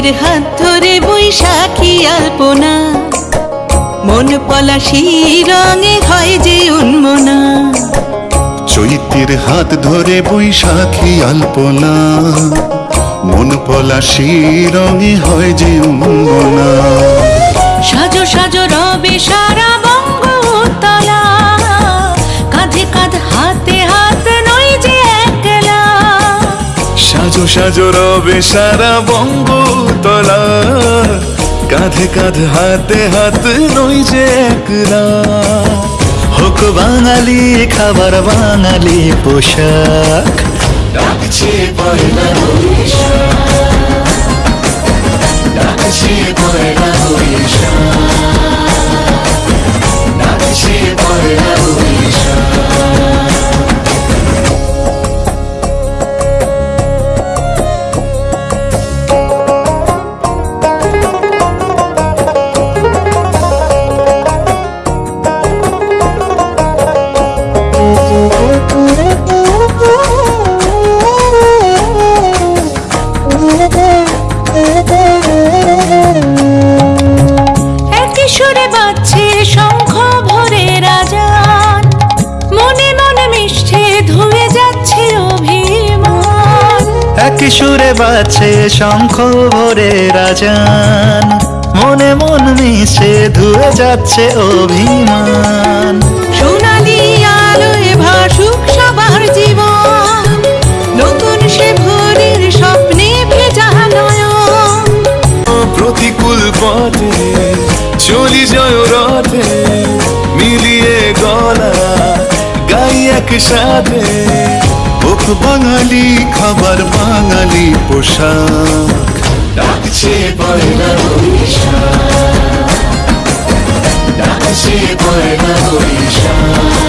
চৈত্রের হাত ধরে বৈশাখী আলপনা, মন পলাশি রঙে হয় যে উন্মনা। চৈত্রের হাত ধরে বৈশাখী আলপনা, মন পলাশি রঙে হয় যে উন্মনা। সাজো সাজো রবে সারা বঙ্গতলা, কাঁধে কাঁধ হাতে হাত নই যে একলা। সাজো সাজো রবে সারা বঙ্গতলা, কাঁধে কাঁধ হাতে হাত নই যে একলা। হোক বাঙালি খাবার বাঙালি পোশাক, ডাকছে পয়লা বৈশাখ, ডাকছে পয়লা বৈশাখ, ডাকছে পয়লা বৈশাখ। সুরে বাজছে শঙ্খ ভোরের আজান, মনে মনে মিশছে ধুয়ে যাচ্ছে অভিমান। একই সুরে বাজছে শঙ্খ ভোরের আজান, মনে মন মিশে ধুয়ে যাচ্ছে অভিমান। সোনালি আলোয় ভাসুক সবার জীবন, নতুন সে ভোরের স্বপ্নে ভেজা নয়ন। প্রতিকূল পথে চলি জয় রথে, মিলিয়ে গলা গাই একসাথে। হোক বাঙালি খাবার বাঙালি পোশাক, ডাকছে পয়লা বৈশাখ, ডাকছে পয়লা বৈশাখ।